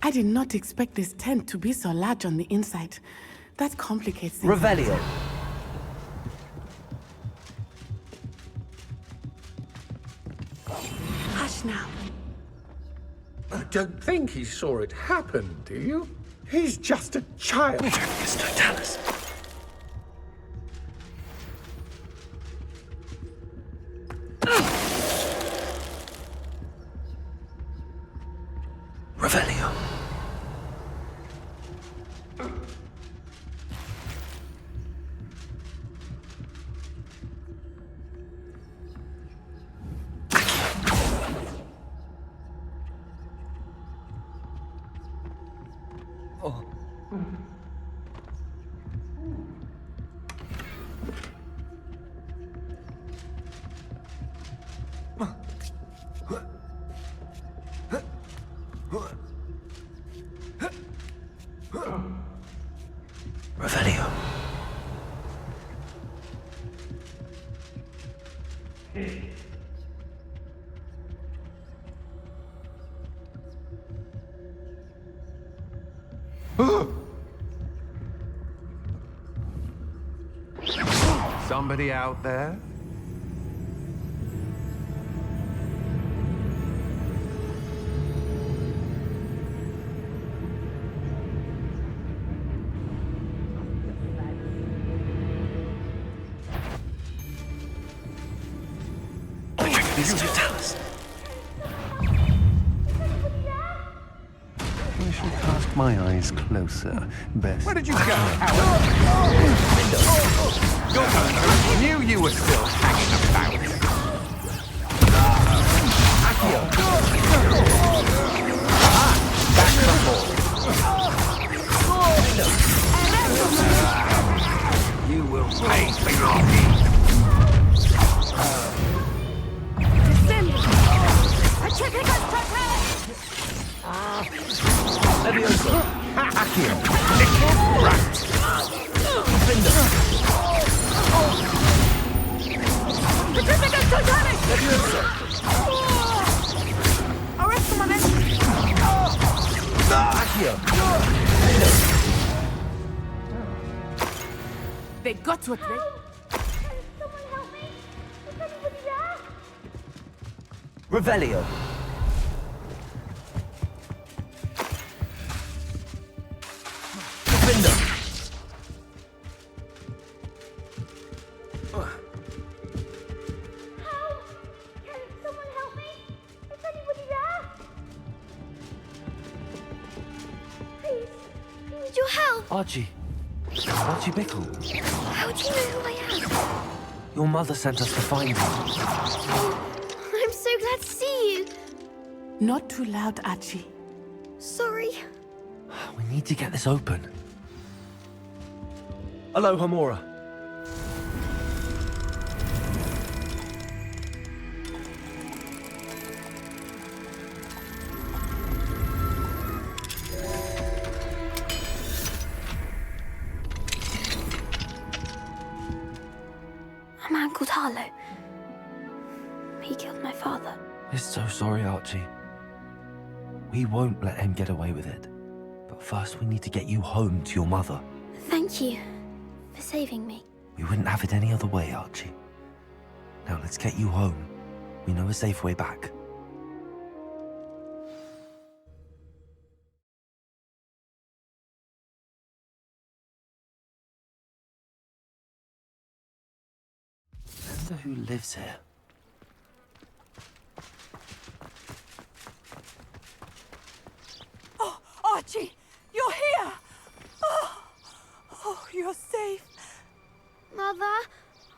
I did not expect this tent to be so large on the inside. That complicates things. Revelio. Hush now. I don't think he saw it happen, do you? He's just a child. Mr. Tallis. Revelio. Oh. Revelio. Somebody out there? Mr. Tallis. I shall cast my eyes closer. Best. Where did you go, Howard? Your husband knew you were still hanging about. Back the ball. You will pay for your deeds. Levioso. Accio. Little rat. Defender. Levioso. Accio. They got what they... Can someone help me? Is anybody there? Revelio. Defender. Help! Can someone help me? Is anybody there? Please, I need your help. Archie. Archie Bickle. How do you know who I am? Your mother sent us to find you. I'm so glad to see you. Not too loud, Archie. Sorry. We need to get this open. Hello, Hamora. A man called Harlow. He killed my father. We're so sorry, Archie. We won't let him get away with it. But first, we need to get you home to your mother. Thank you for saving me. We wouldn't have it any other way, Archie. Now, let's get you home. We know a safe way back. I wonder who lives here. Archie, you're here! Oh, you're safe. Mother?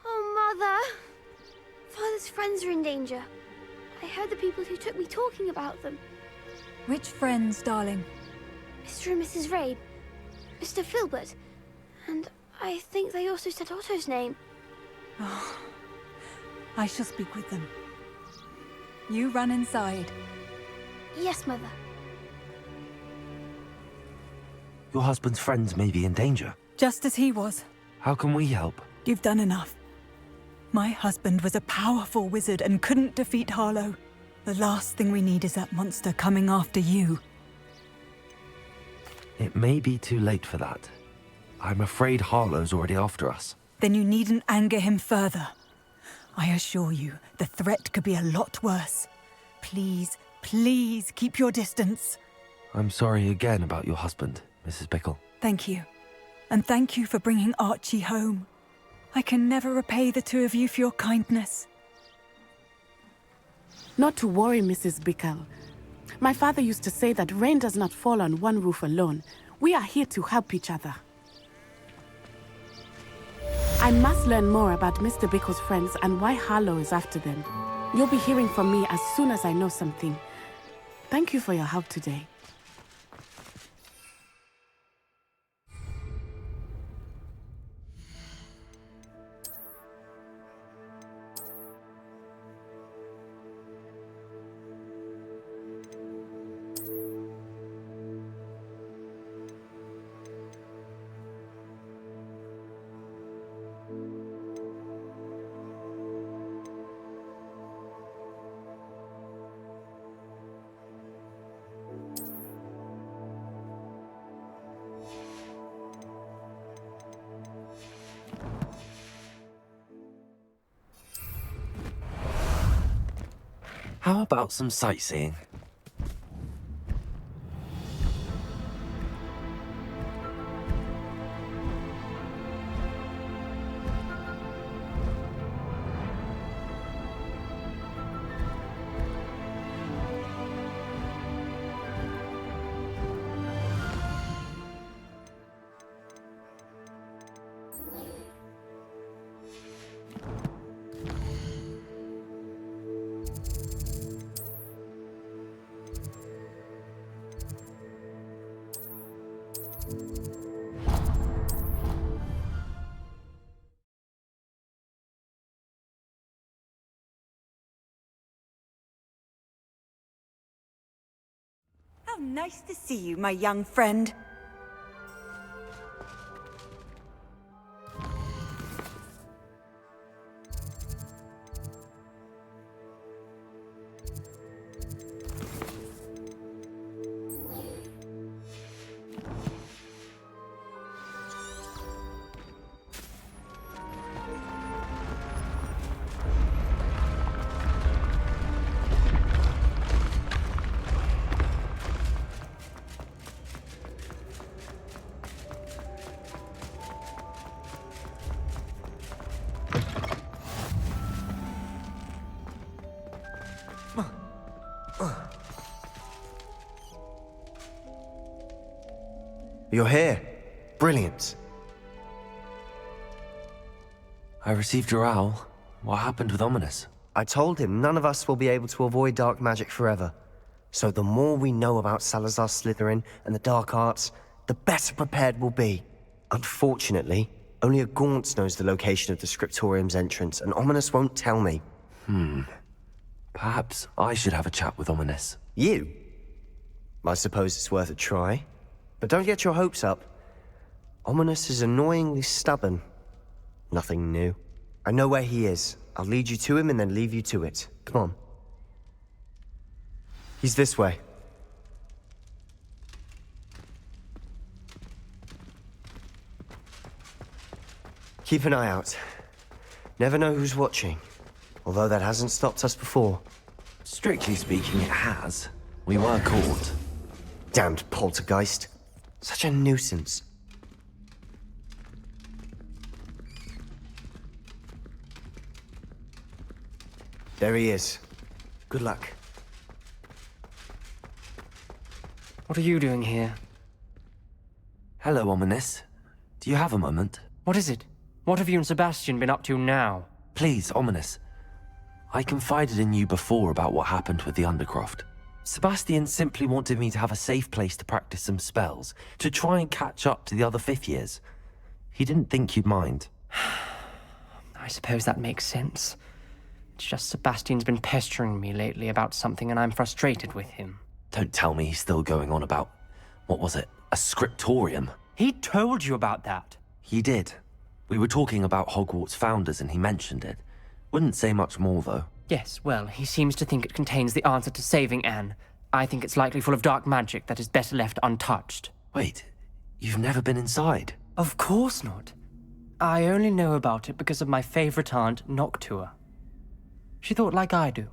Oh, Mother. Father's friends are in danger. I heard the people who took me talking about them. Which friends, darling? Mr. and Mrs. Rabe. Mr. Filbert. And I think they also said Otto's name. Oh, I shall speak with them. You run inside. Yes, Mother. Your husband's friends may be in danger. Just as he was. How can we help? You've done enough. My husband was a powerful wizard and couldn't defeat Harlow. The last thing we need is that monster coming after you. It may be too late for that. I'm afraid Harlow's already after us. Then you needn't anger him further. I assure you, the threat could be a lot worse. Please, please keep your distance. I'm sorry again about your husband, Mrs. Bickle. Thank you. And thank you for bringing Archie home. I can never repay the two of you for your kindness. Not to worry, Mrs. Bickle. My father used to say that rain does not fall on one roof alone. We are here to help each other. I must learn more about Mr. Bickle's friends and why Harlow is after them. You'll be hearing from me as soon as I know something. Thank you for your help today. How about some sightseeing? How nice to see you, my young friend. You're here. Brilliant. I received your owl. What happened with Ominous? I told him none of us will be able to avoid dark magic forever. So the more we know about Salazar Slytherin and the dark arts, the better prepared we'll be. Unfortunately, only a Gaunt knows the location of the Scriptorium's entrance, and Ominous won't tell me. Perhaps I should have a chat with Ominous. You? I suppose it's worth a try. But don't get your hopes up. Ominous is annoyingly stubborn. Nothing new. I know where he is. I'll lead you to him and then leave you to it. Come on. He's this way. Keep an eye out. Never know who's watching. Although that hasn't stopped us before. Strictly speaking, it has. We were caught. Damned poltergeist. Such a nuisance. There he is. Good luck. What are you doing here? Hello, Ominous. Do you have a moment? What is it? What have you and Sebastian been up to now? Please, Ominous. I confided in you before about what happened with the Undercroft. Sebastian simply wanted me to have a safe place to practice some spells, to try and catch up to the other fifth years. He didn't think you'd mind. I suppose that makes sense. It's just Sebastian's been pestering me lately about something and I'm frustrated with him. Don't tell me he's still going on about, what was it, a scriptorium? He told you about that. He did. We were talking about Hogwarts founders and he mentioned it. Wouldn't say much more, though. Yes, well, he seems to think it contains the answer to saving Anne. I think it's likely full of dark magic that is better left untouched. Wait, You've never been inside? Of course not. I only know about it because of my favorite aunt, Noctua. She thought like I do.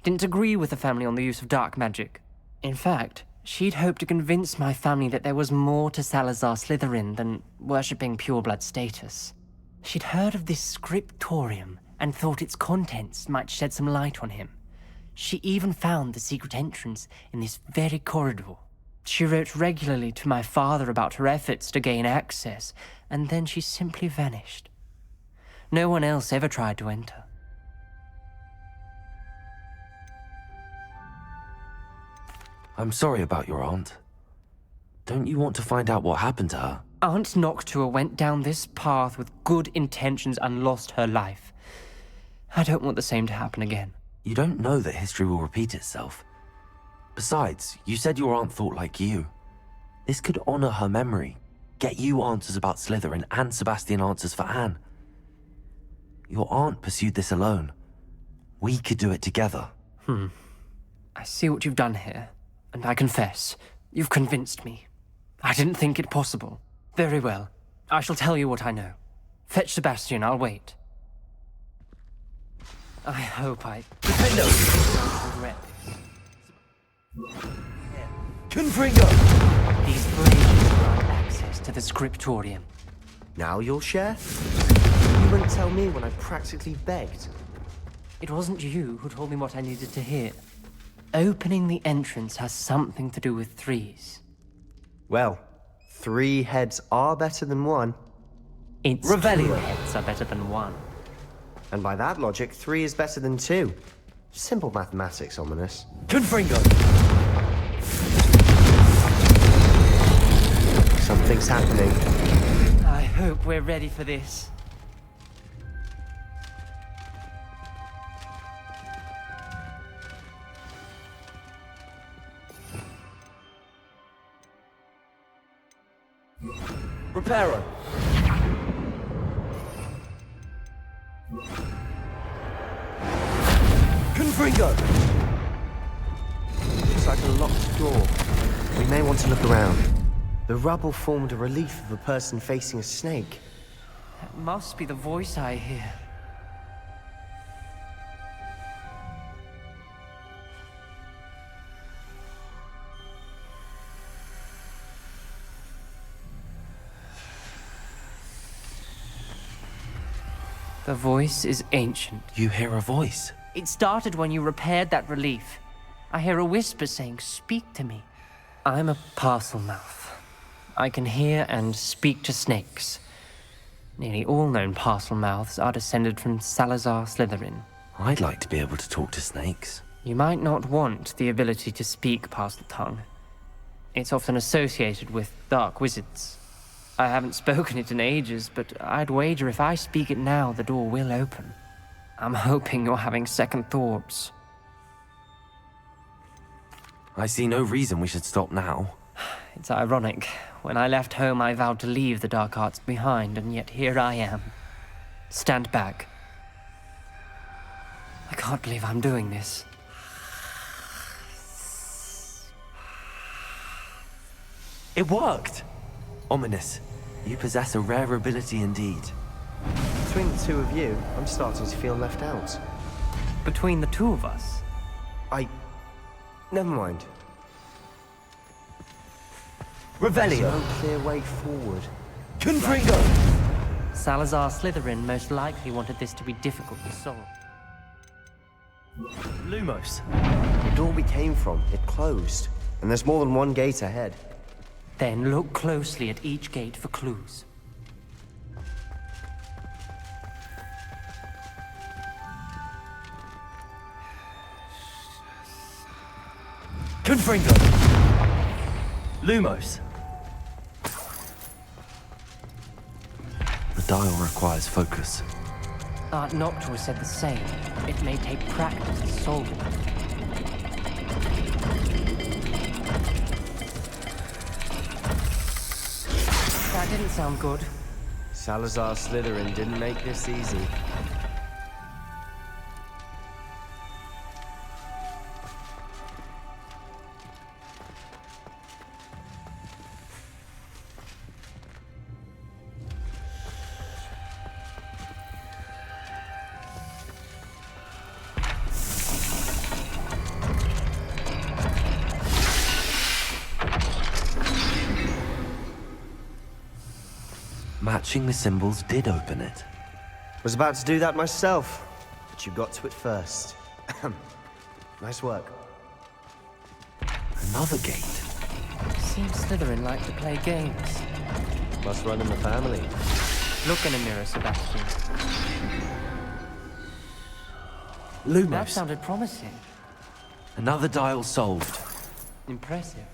Didn't agree with the family on the use of dark magic. In fact, she'd hoped to convince my family that there was more to Salazar Slytherin than worshipping pureblood status. She'd heard of this scriptorium and thought its contents might shed some light on him. She even found the secret entrance in this very corridor. She wrote regularly to my father about her efforts to gain access, and then she simply vanished. No one else ever tried to enter. I'm sorry about your aunt. Don't you want to find out what happened to her? Aunt Noctua went down this path with good intentions and lost her life. I don't want the same to happen again. You don't know that history will repeat itself. Besides, you said your aunt thought like you. This could honor her memory, get you answers about Slytherin and Sebastian answers for Anne. Your aunt pursued this alone. We could do it together. I see what you've done here, and I confess, you've convinced me. I didn't think it possible. Very well. I shall tell you what I know. Fetch Sebastian, I'll wait. I hope I... Defendo! regret this. Confringo! These braziers grant access to the scriptorium. Now you'll share? You wouldn't tell me when I practically begged. It wasn't you who told me what I needed to hear. Opening the entrance has something to do with threes. Well, 3 heads are better than 1. It's Revelio. 2 heads are better than 1. And by that logic, 3 is better than 2. Simple mathematics, Ominous. Confringo! Something's happening. I hope we're ready for this. Reparo! Confringo! Looks like a locked door. We may want to look around. The rubble formed a relief of a person facing a snake. That must be the voice I hear. The voice is ancient. You hear a voice? It started when you repaired that relief. I hear a whisper saying, "Speak to me." I'm a parcel mouth. I can hear and speak to snakes. Nearly all known parcel mouths are descended from Salazar Slytherin. I'd like to be able to talk to snakes. You might not want the ability to speak parcel tongue. It's often associated with dark wizards. I haven't spoken it in ages, but I'd wager if I speak it now, the door will open. I'm hoping you're having second thoughts. I see no reason we should stop now. It's ironic. When I left home, I vowed to leave the dark arts behind, and yet here I am. Stand back. I can't believe I'm doing this. It worked! Ominous, you possess a rare ability indeed. Between the 2 of you, I'm starting to feel left out. Between the 2 of us, Never mind. Revelio! No clear way forward. Confringo! Salazar Slytherin most likely wanted this to be difficult to solve. Lumos! The door we came from, it closed. And there's more than 1 gate ahead. Then look closely at each gate for clues. Confringo! Lumos! The dial requires focus. Aunt Noctua said the same. It may take practice to solve it. That didn't sound good. Salazar Slytherin didn't make this easy. Catching the symbols did open it. Was about to do that myself, but you got to it first. Nice work. Another gate. Seems Slytherin like to play games. Must run in the family. Look in a mirror, Sebastian. That Lumos. sounded promising. Another dial solved. Impressive.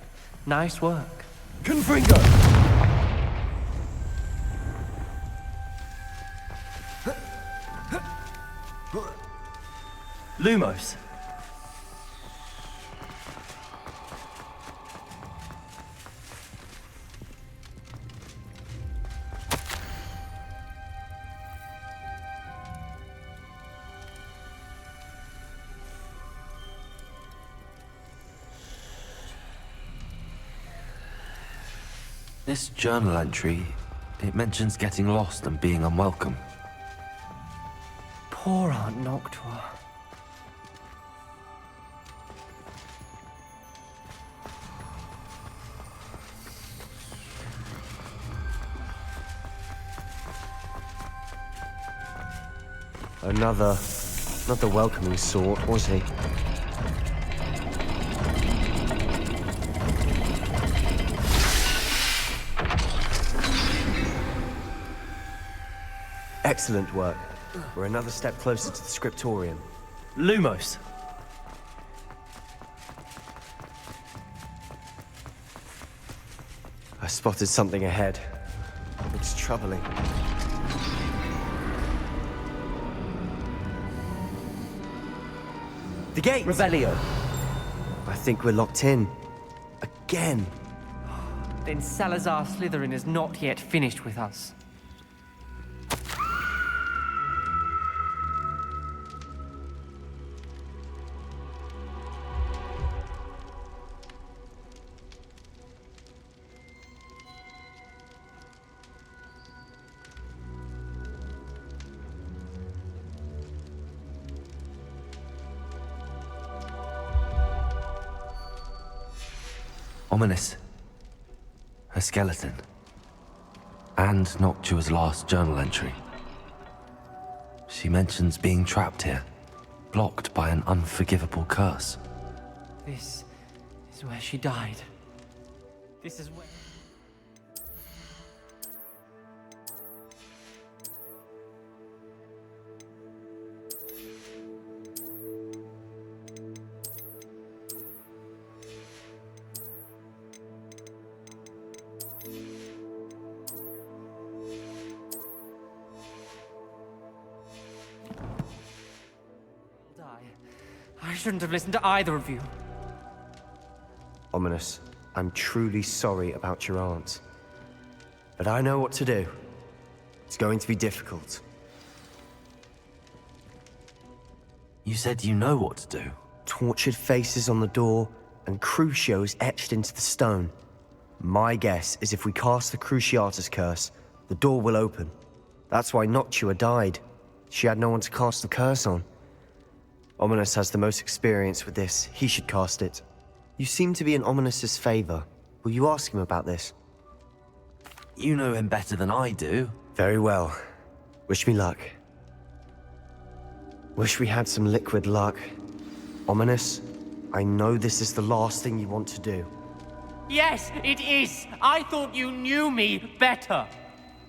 Nice work. Confringo! Lumos. This journal entry, it mentions getting lost and being unwelcome. Poor Aunt Noctua. Another, not the welcoming sort, was he? Excellent work. We're another step closer to the scriptorium. Lumos. I spotted something ahead. Looks troubling. The gate! Revelio. I think we're locked in. Again. Then Salazar Slytherin is not yet finished with us. Ominous. A skeleton. And Noctua's last journal entry. She mentions being trapped here, blocked by an unforgivable curse. This is where she died. This is where... I shouldn't have listened to either of you. Ominous, I'm truly sorry about your aunt. But I know what to do. It's going to be difficult. You said you know what to do. Tortured faces on the door and Crucios etched into the stone. My guess is if we cast the Cruciatus curse, the door will open. That's why Noctua died. She had no one to cast the curse on. Ominous has the most experience with this. He should cast it. You seem to be in Ominous's favor. Will you ask him about this? You know him better than I do. Very well. Wish me luck. Wish we had some liquid luck. Ominous, I know this is the last thing you want to do. Yes, it is! I thought you knew me better!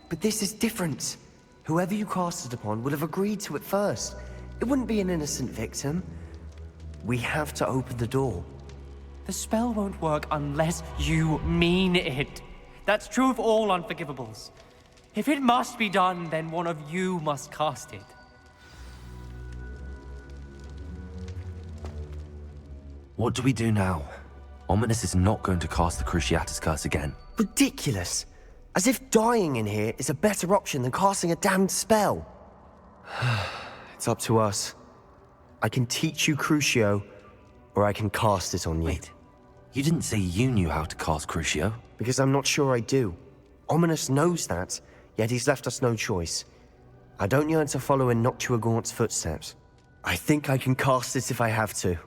But this is different. Whoever you cast it upon would have agreed to it first. It wouldn't be an innocent victim. We have to open the door. The spell won't work unless you mean it. That's true of all unforgivables. If it must be done, then one of you must cast it. What do we do now? Ominous is not going to cast the Cruciatus curse again. Ridiculous. As if dying in here is a better option than casting a damned spell. It's up to us. I can teach you Crucio, or I can cast it on you. Wait, you didn't say you knew how to cast Crucio? Because I'm not sure I do. Ominous knows that, yet he's left us no choice. I don't yearn to follow in Noctua Gaunt's footsteps. I think I can cast it if I have to.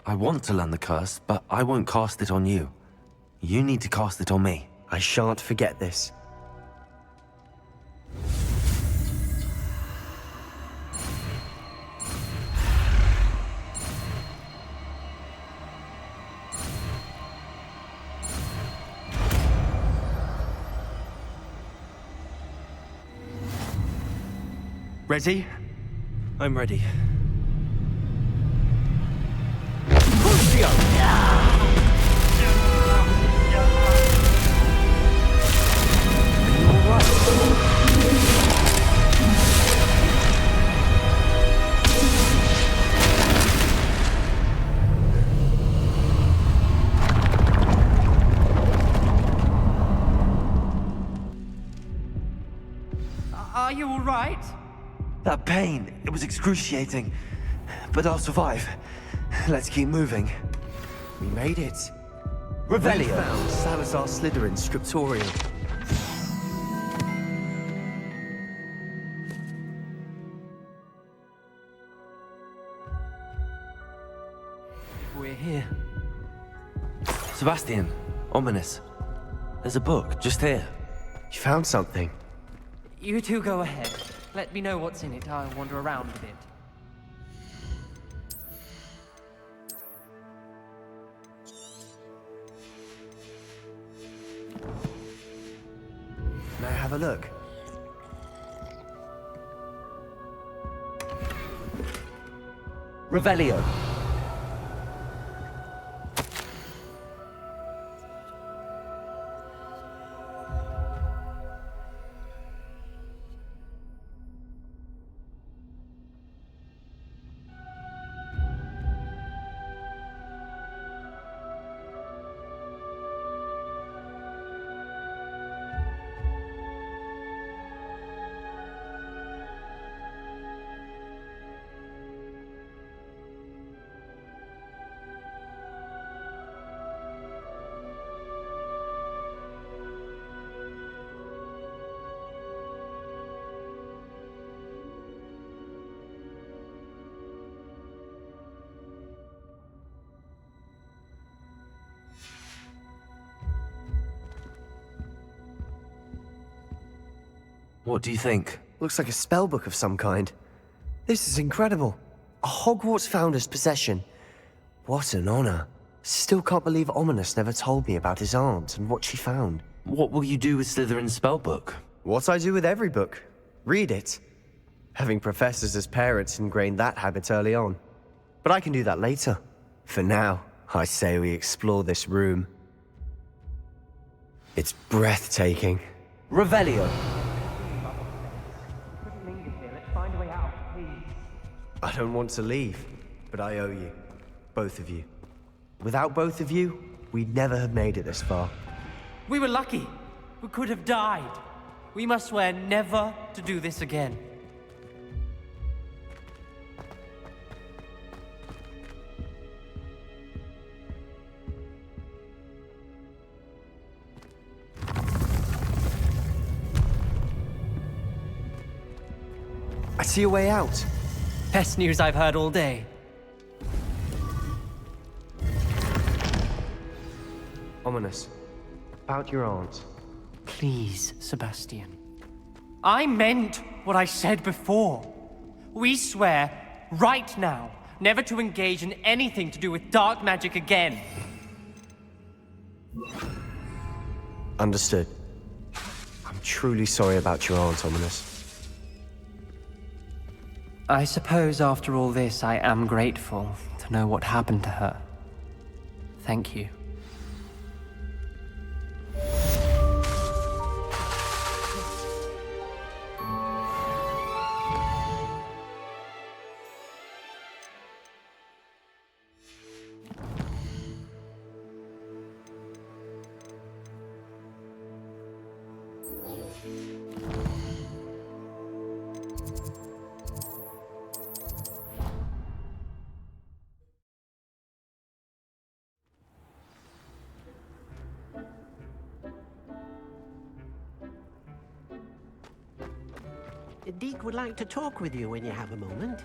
I want to learn the curse, but I won't cast it on you. You need to cast it on me. I shan't forget this. Ready? I'm ready. Are you all right? That pain, it was excruciating. But I'll survive. Let's keep moving. We made it. Revelio. We found Salazar Slytherin's scriptorium. We're here. Sebastian, ominous. There's a book just here. You found something. You two go ahead. Let me know what's in it. I'll wander around a bit. May I have a look? Revelio. What do you think? Looks like a spellbook of some kind. This is incredible. A Hogwarts founder's possession. What an honor. Still can't believe Ominous never told me about his aunt and what she found. What will you do with Slytherin's spellbook? What I do with every book. Read it. Having professors as parents ingrained that habit early on. But I can do that later. For now, I say we explore this room. It's breathtaking. Revelio. I don't want to leave, but I owe you. Both of you. Without both of you, we'd never have made it this far. We were lucky. We could have died. We must swear never to do this again. I see a way out. Best news I've heard all day. Ominous. About your aunt. Please, Sebastian. I meant what I said before. We swear, right now, never to engage in anything to do with dark magic again. Understood. I'm truly sorry about your aunt, Ominous. I suppose after all this, I am grateful to know what happened to her. Thank you. Deke would like to talk with you when you have a moment.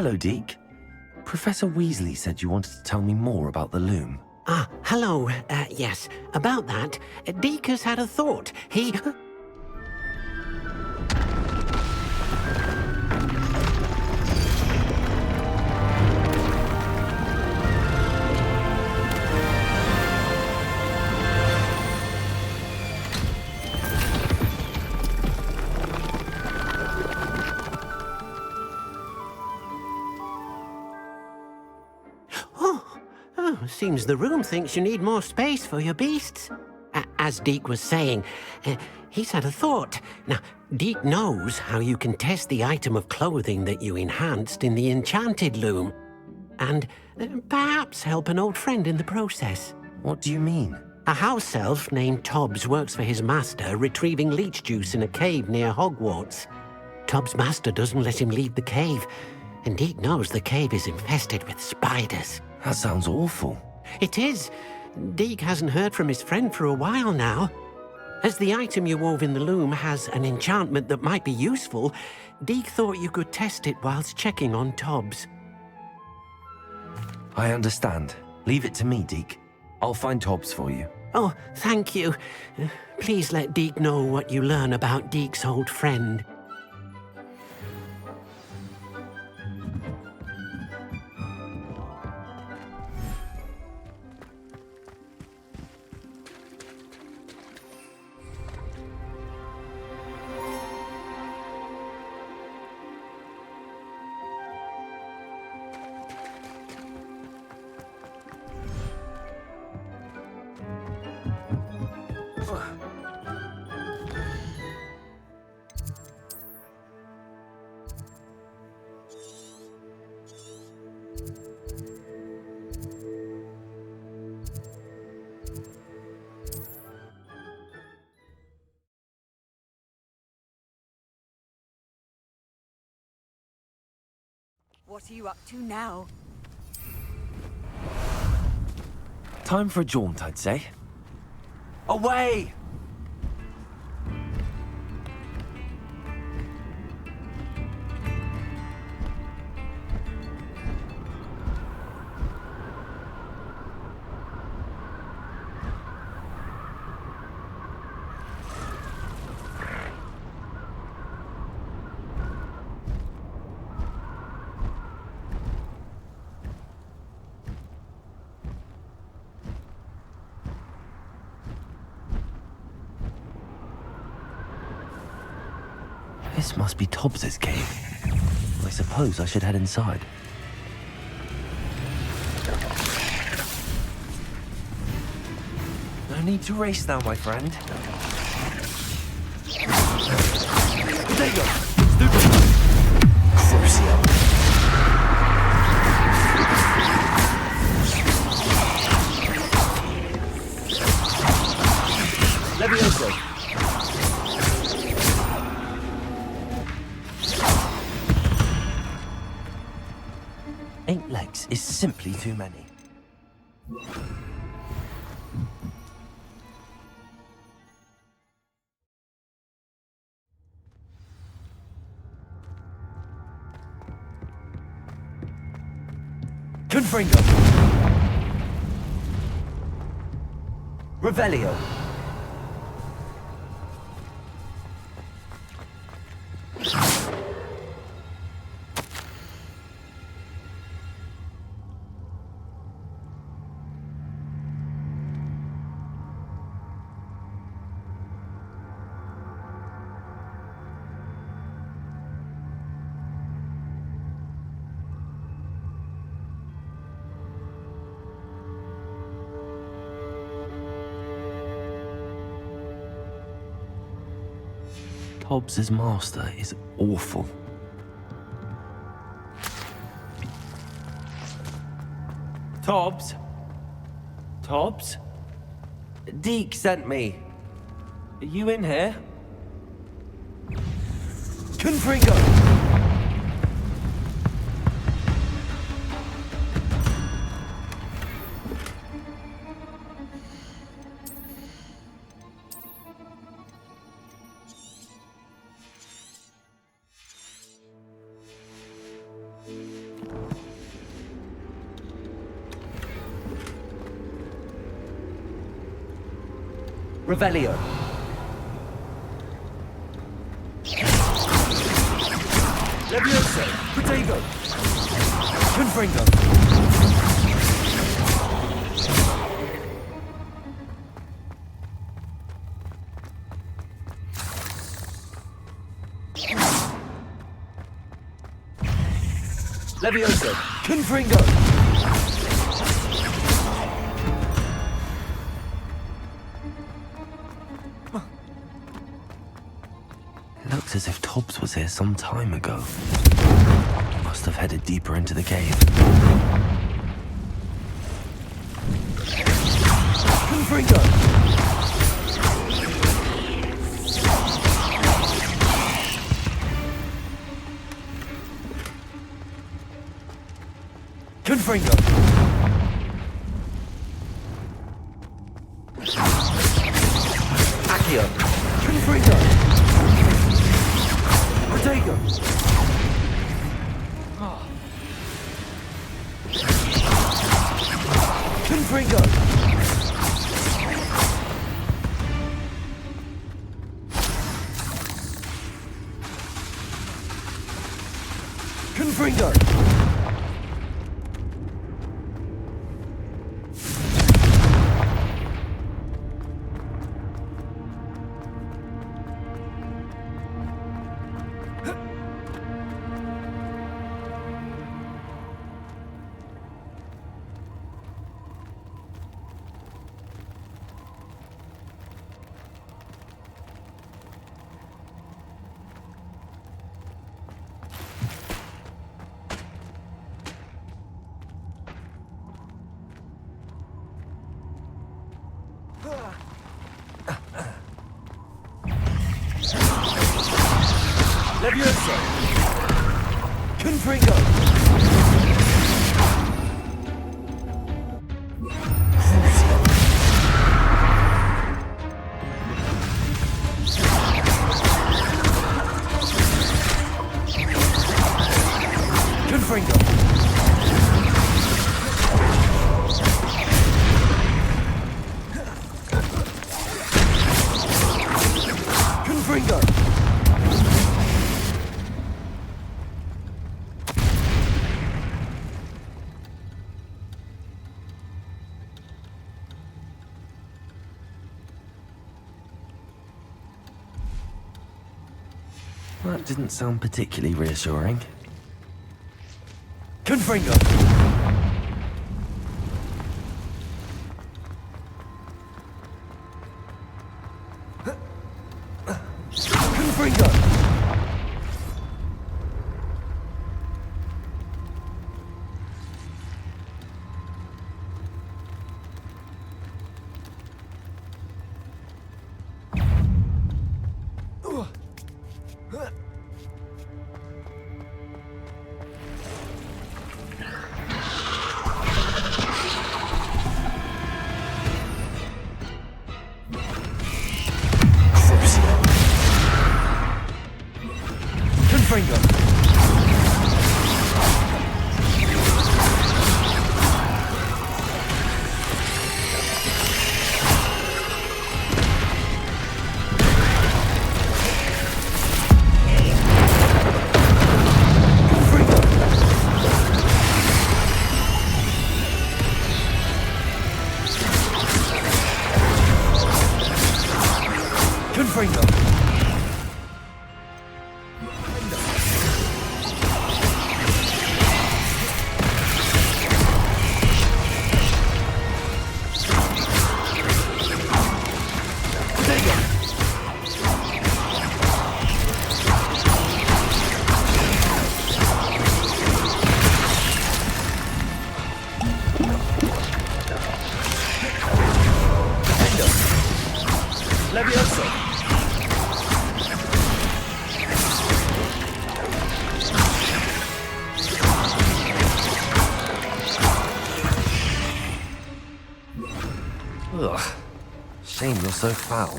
Hello, Deke. Professor Weasley said you wanted to tell me more about the loom. Ah, hello. Yes, about that, Deke has had a thought. He... Seems the room thinks you need more space for your beasts. As Deke was saying, he's had a thought. Now, Deke knows how you can test the item of clothing that you enhanced in the enchanted loom. And perhaps help an old friend in the process. What do you mean? A house elf named Tobbs works for his master, retrieving leech juice in a cave near Hogwarts. Tobbs' master doesn't let him leave the cave, and Deke knows the cave is infested with spiders. That sounds awful. It is. Deke hasn't heard from his friend for a while now. As the item you wove in the loom has an enchantment that might be useful, Deke thought you could test it whilst checking on Tobbs. I understand. Leave it to me, Deke. I'll find Tobbs for you. Oh, thank you. Please let Deke know what you learn about Deke's old friend. What are you up to now? Time for a jaunt, I'd say. Away! This must be Tobbs's cave. I suppose I should head inside. No need to race now, my friend. There you go. Stupid. Crucio. Levioso. 8 legs is simply too many. Confringo. Revelio. Tobbs's master is awful. Tobbs? Tobbs? Deke sent me. Are you in here? Confringo! Revelio. Levioso. Protego. Confringo. Levioso. Confringo. Looks as if Tobbs was here some time ago. Must have headed deeper into the cave. Confringo! Confringo! Accio! Confringo! Protego! Confringo! Confringo! Levioso! Confringo! Confringo! Confringo! That didn't sound particularly reassuring. Confringo! Confringo! Confringo! Confringo! Levioso! Ugh. Shame you're so foul.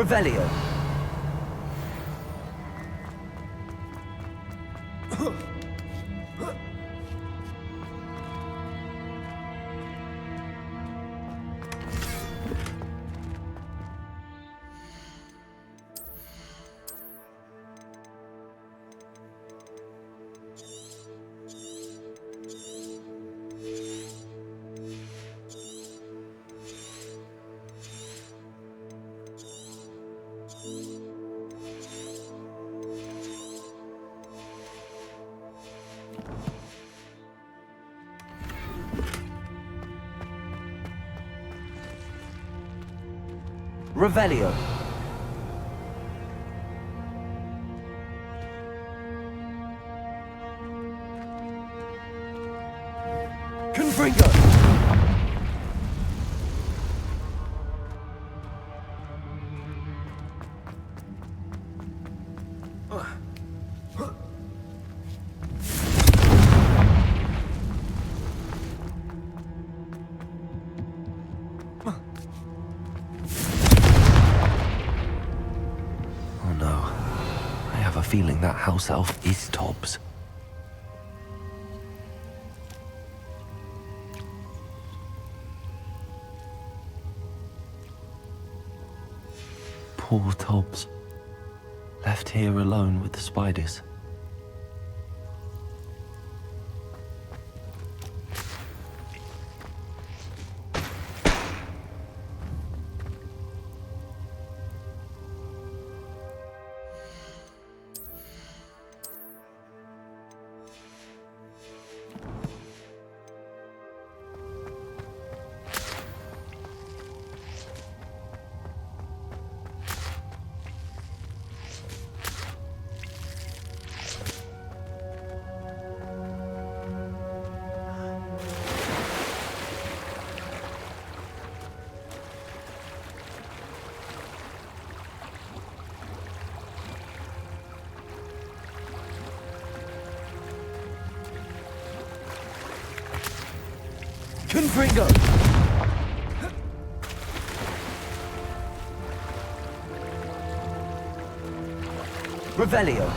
Revelio. Revelio. Confringo. Oh no. I have a feeling that house elf is Tobbs. Poor Tobbs. Left here alone with the spiders. Confringo! Revelio.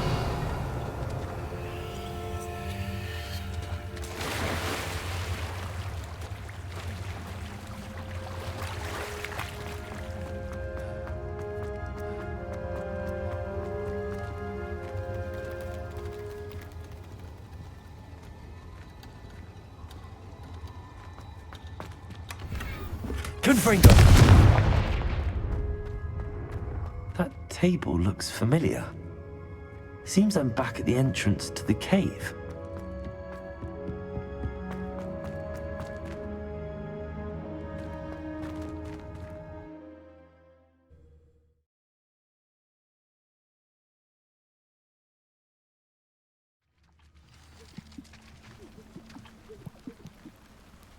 Confringo! That table looks familiar. Seems I'm back at the entrance to the cave.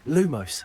Lumos.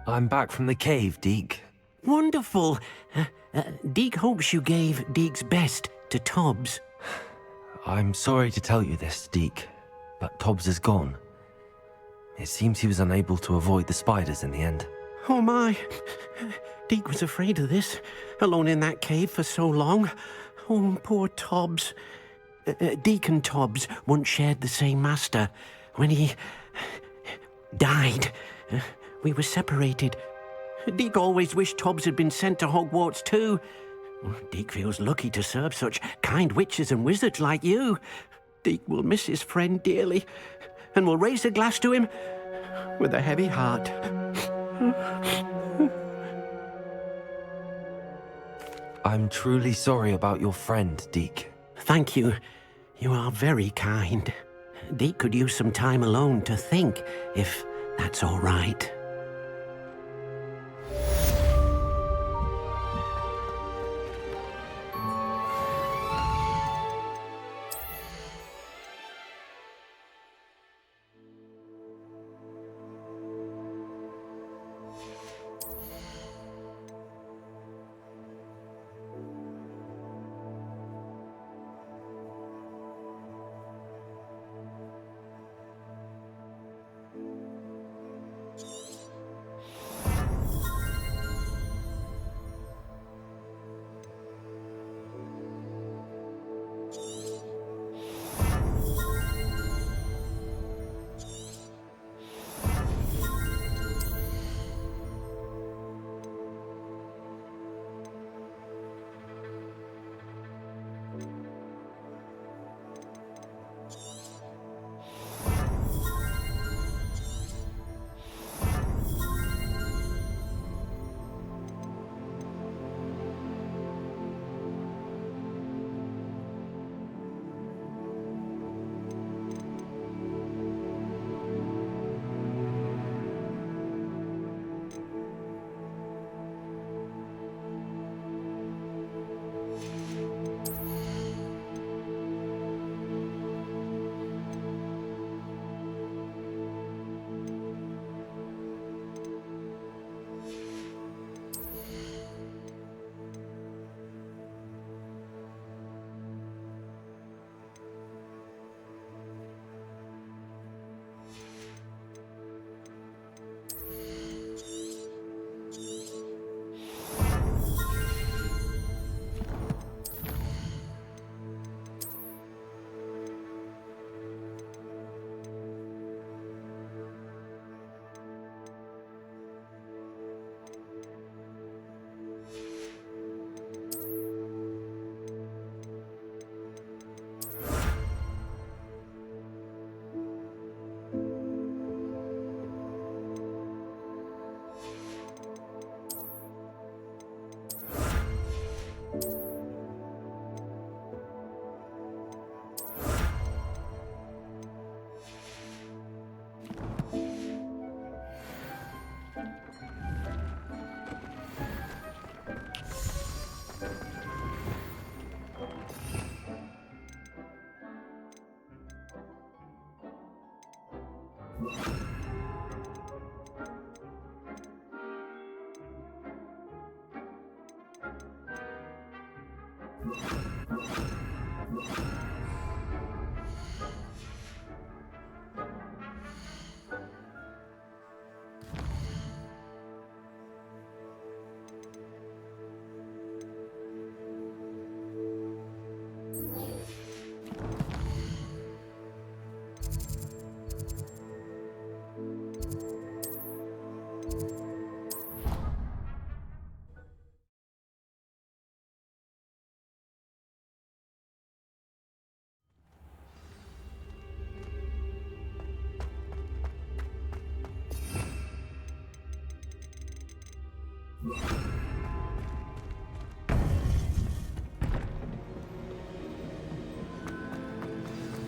I'm back from the cave, Deke. Wonderful. Deke hopes you gave Deke's best to Tobbs. I'm sorry to tell you this, Deke, but Tobbs is gone. It seems he was unable to avoid the spiders in the end. Oh my. Deke was afraid of this, alone in that cave for so long. Oh, poor Tobbs. Deke and Tobbs once shared the same master. When he died, we were separated. Deke always wished Tobbs had been sent to Hogwarts too. Deke feels lucky to serve such kind witches and wizards like you. Deke will miss his friend dearly, and will raise a glass to him with a heavy heart. I'm truly sorry about your friend, Deke. Thank you. You are very kind. Deek could use some time alone to think, if that's all right.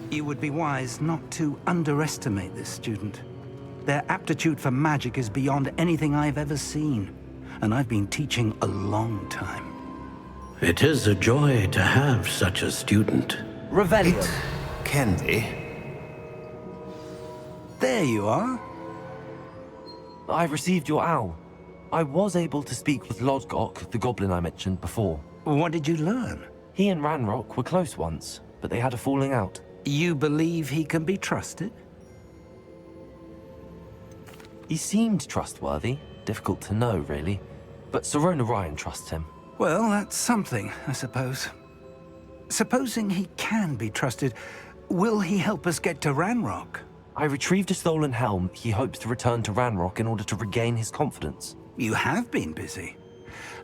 You would be wise not to underestimate this student. Their aptitude for magic is beyond anything I've ever seen, and I've been teaching a long time. It is a joy to have such a student. Revelio. It can be. There you are. I've received your owl. I was able to speak with Lodgok, the goblin I mentioned before. What did you learn? He and Ranrock were close once, but they had a falling out. You believe he can be trusted? He seemed trustworthy. Difficult to know, really. But Sirona Ryan trusts him. Well, that's something, I suppose. Supposing he can be trusted, will he help us get to Ranrock? I retrieved a stolen helm he hopes to return to Ranrock in order to regain his confidence. You have been busy.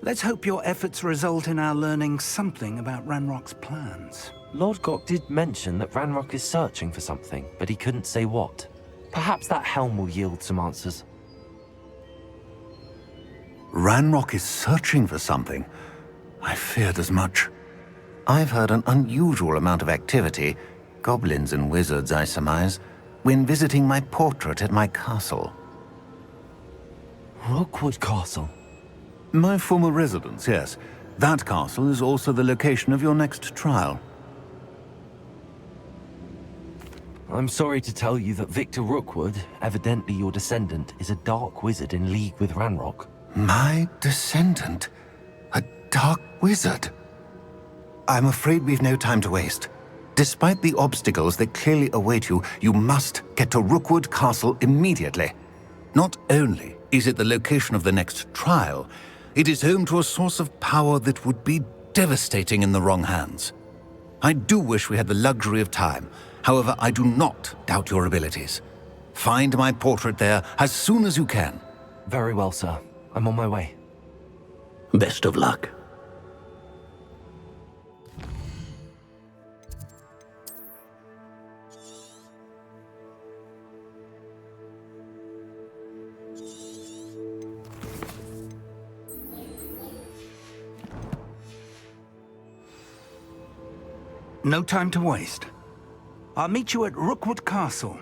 Let's hope your efforts result in our learning something about Ranrock's plans. Lodgok did mention that Ranrock is searching for something, but he couldn't say what. Perhaps that helm will yield some answers. Ranrock is searching for something. I feared as much. I've heard an unusual amount of activity, goblins and wizards, I surmise, when visiting my portrait at my castle. Rookwood Castle? My former residence, yes. That castle is also the location of your next trial. I'm sorry to tell you that Victor Rookwood, evidently your descendant, is a dark wizard in league with Ranrock. My descendant? A dark wizard? I'm afraid we've no time to waste. Despite the obstacles that clearly await you, you must get to Rookwood Castle immediately. Not only is it the location of the next trial, it is home to a source of power that would be devastating in the wrong hands. I do wish we had the luxury of time. However, I do not doubt your abilities. Find my portrait there as soon as you can. Very well, sir. I'm on my way. Best of luck. No time to waste. I'll meet you at Rookwood Castle.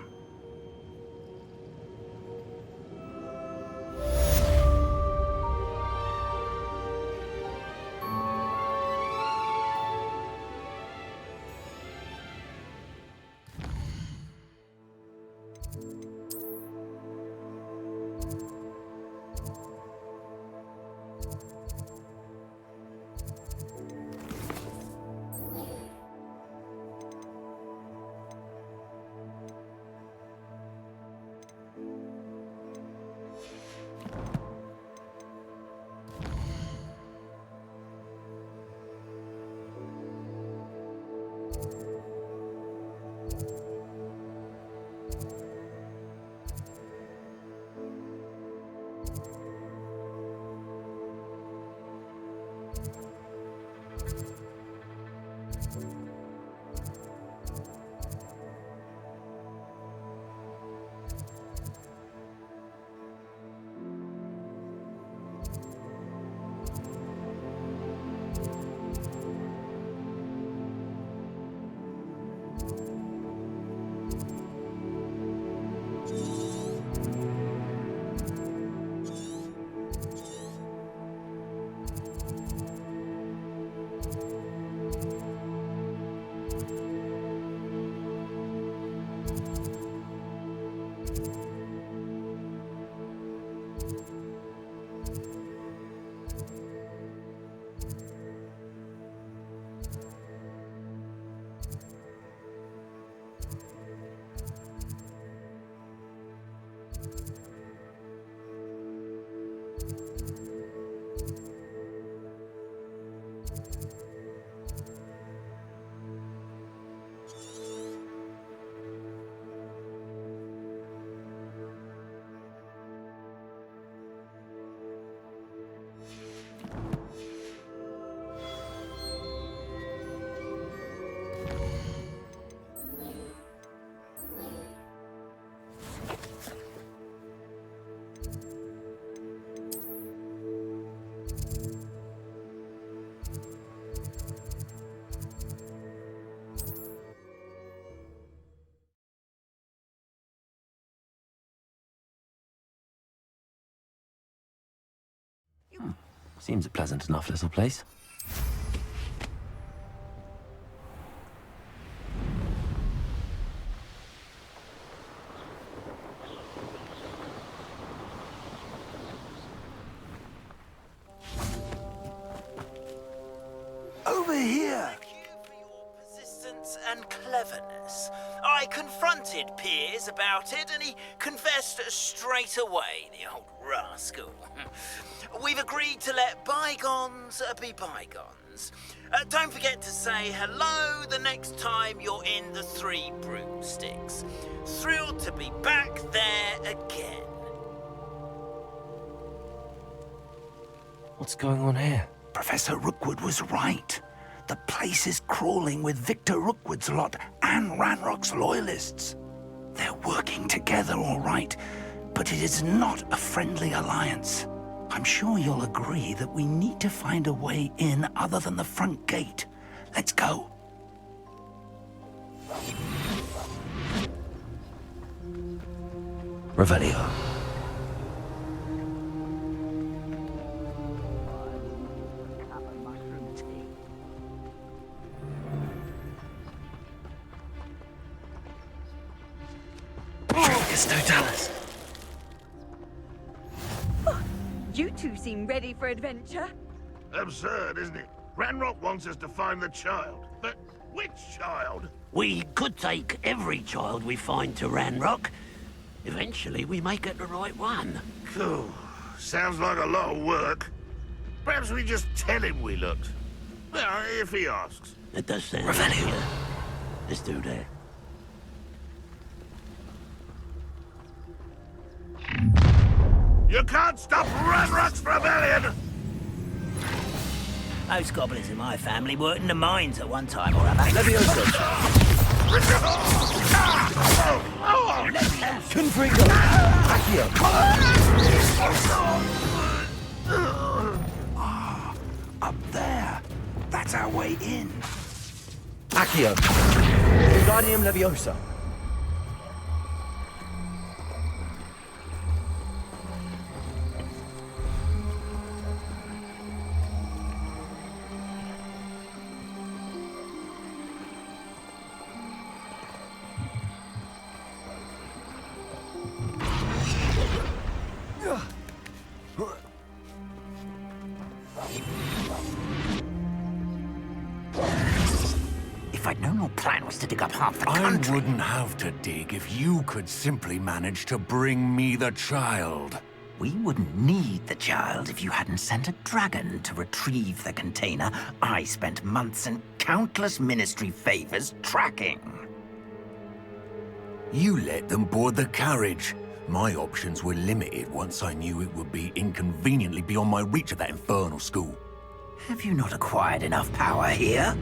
Seems a pleasant enough little place. Over here! Persistence and cleverness. I confronted Piers about it, and he confessed straight away, the old rascal. We've agreed to let bygones be bygones. Don't forget to say hello the next time you're in the Three Broomsticks. Thrilled to be back there again. What's going on here? Professor Rookwood was right. The place is crawling with Victor Rookwood's lot and Ranrock's loyalists. They're working together, all right, but it is not a friendly alliance. I'm sure you'll agree that we need to find a way in other than the front gate. Let's go. Revelio. Trincus Totalis. You two seem ready for adventure. Absurd, isn't it? Ranrock wants us to find the child. But which child? We could take every child we find to Ranrock. Eventually, we may get the right one. Cool. Sounds like a lot of work. Perhaps we just tell him we looked. Well, if he asks. It does sound Revelio. easier. Let's do that. You can't stop Ranrock's rebellion! Those goblins in my family worked in the mines at one time or other. Confringo. Accio. Up there. That's our way in. Accio. Wingardium Leviosa. If I'd known your plan was to dig up half the I country... wouldn't have to dig if you could simply manage to bring me the child. We wouldn't need the child if you hadn't sent a dragon to retrieve the container I spent months and countless ministry favors tracking. You let them board the carriage. My options were limited once I knew it would be inconveniently beyond my reach at that infernal school. Have you not acquired enough power here?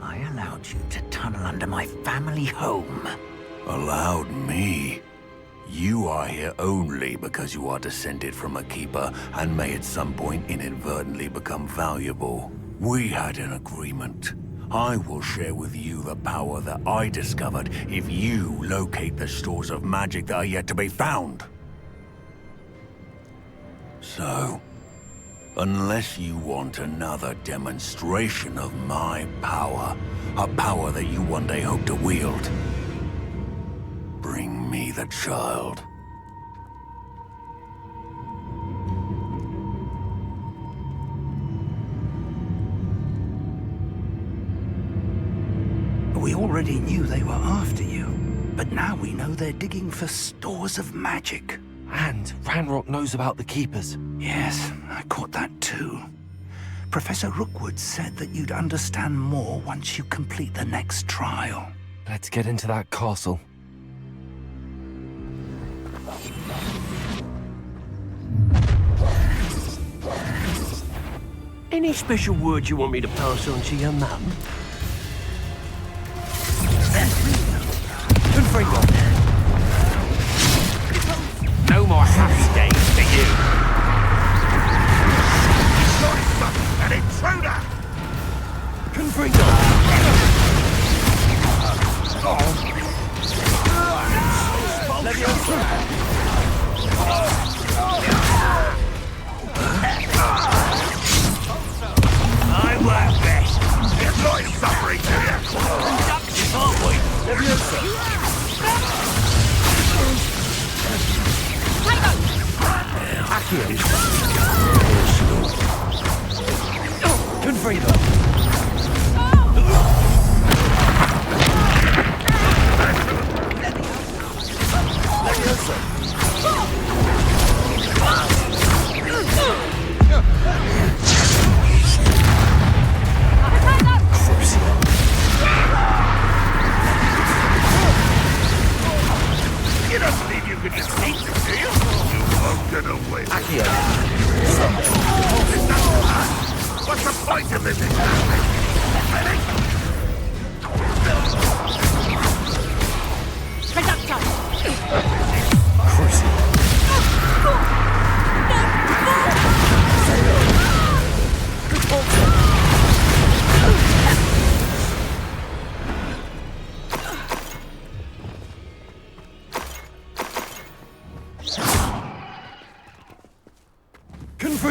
I allowed you to tunnel under my family home. Allowed me? You are here only because you are descended from a keeper and may at some point inadvertently become valuable. We had an agreement. I will share with you the power that I discovered if you locate the stores of magic that are yet to be found. So, unless you want another demonstration of my power, a power that you one day hope to wield, bring me the child. We already knew they were after you, but now we know they're digging for stores of magic. And Ranrock knows about the Keepers. Yes, I caught that too. Professor Rookwood said that you'd understand more once you complete the next trial. Let's get into that castle. Any special words you want me to pass on to your mum? Confringo. No more happy days for you. An intruder! Confringo. I work best. It's not suffering, do you? Conductive, aren't we? Confringo. You don't believe you could just beat them, do you? You won't get away. Accio. What's the point of this?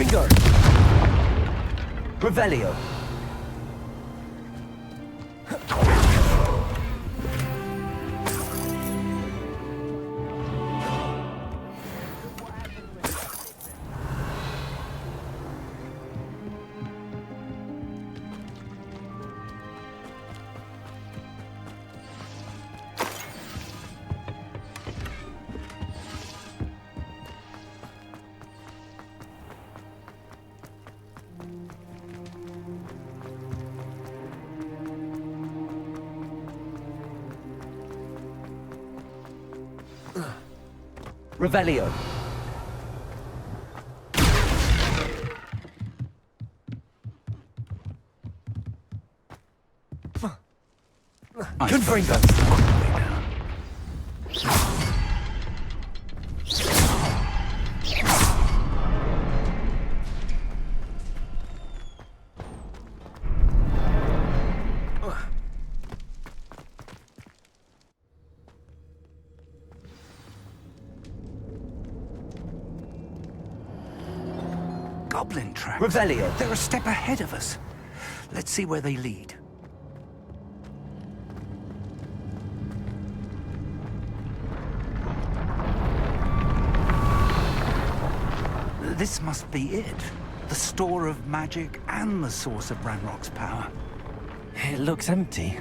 Confringo! Revelio! Revelio. Confringo. Goblin tracks. Revelio. They're a step ahead of us. Let's see where they lead. This must be it. The store of magic and the source of Ranrock's power. It looks empty.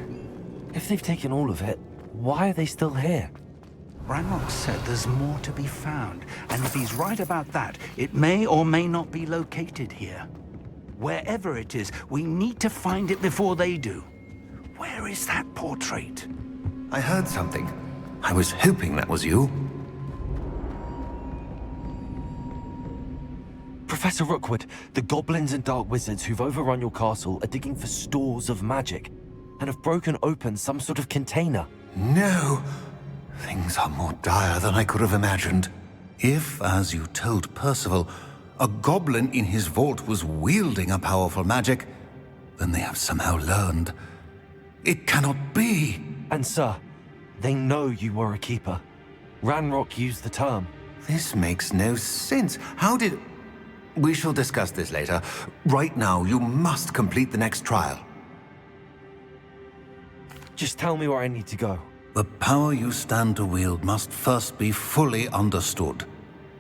If they've taken all of it, why are they still here? Ranrock said there's more to be found, and if he's right about that, it may or may not be located here. Wherever it is, we need to find it before they do. Where is that portrait? I heard something. I was hoping that was you. Professor Rookwood, the goblins and dark wizards who've overrun your castle are digging for stores of magic and have broken open some sort of container. No! Things are more dire than I could have imagined. If, as you told Percival, a goblin in his vault was wielding a powerful magic, then they have somehow learned. It cannot be! And sir, they know you were a keeper. Ranrock used the term. This makes no sense. How did... We shall discuss this later. Right now, you must complete the next trial. Just tell me where I need to go. The power you stand to wield must first be fully understood.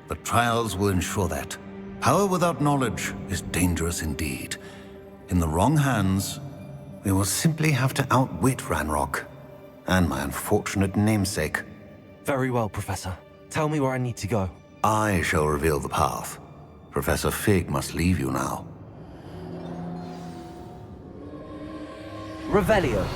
The trials will ensure that. Power without knowledge is dangerous indeed. In the wrong hands, we will simply have to outwit Ranrock and my unfortunate namesake. Very well, Professor. Tell me where I need to go. I shall reveal the path. Professor Fig must leave you now. Revelio.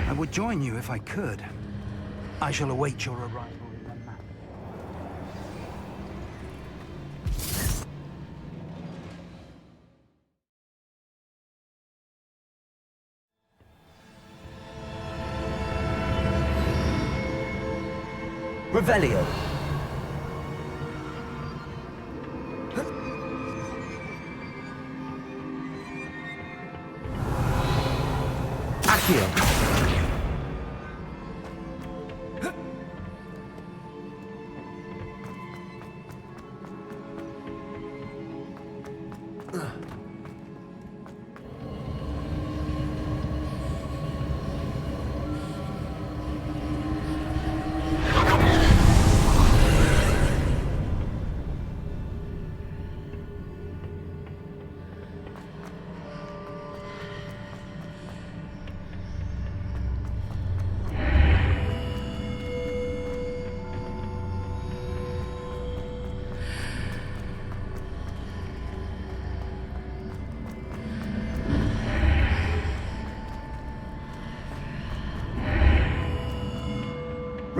I would join you if I could. I shall await your arrival in the map. Revelio. Accio.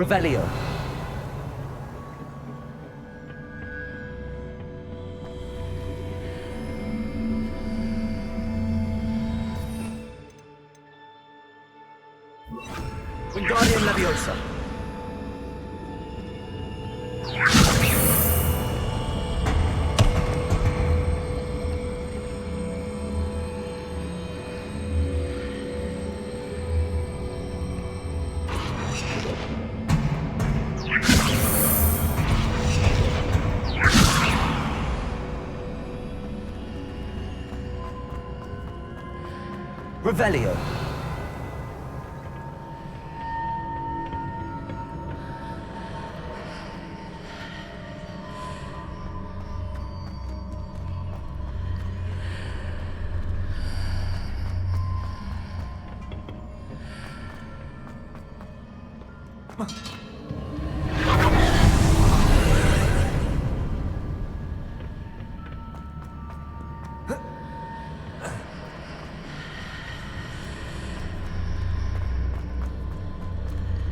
Revelio. Wingardium Leviosa. Revelio.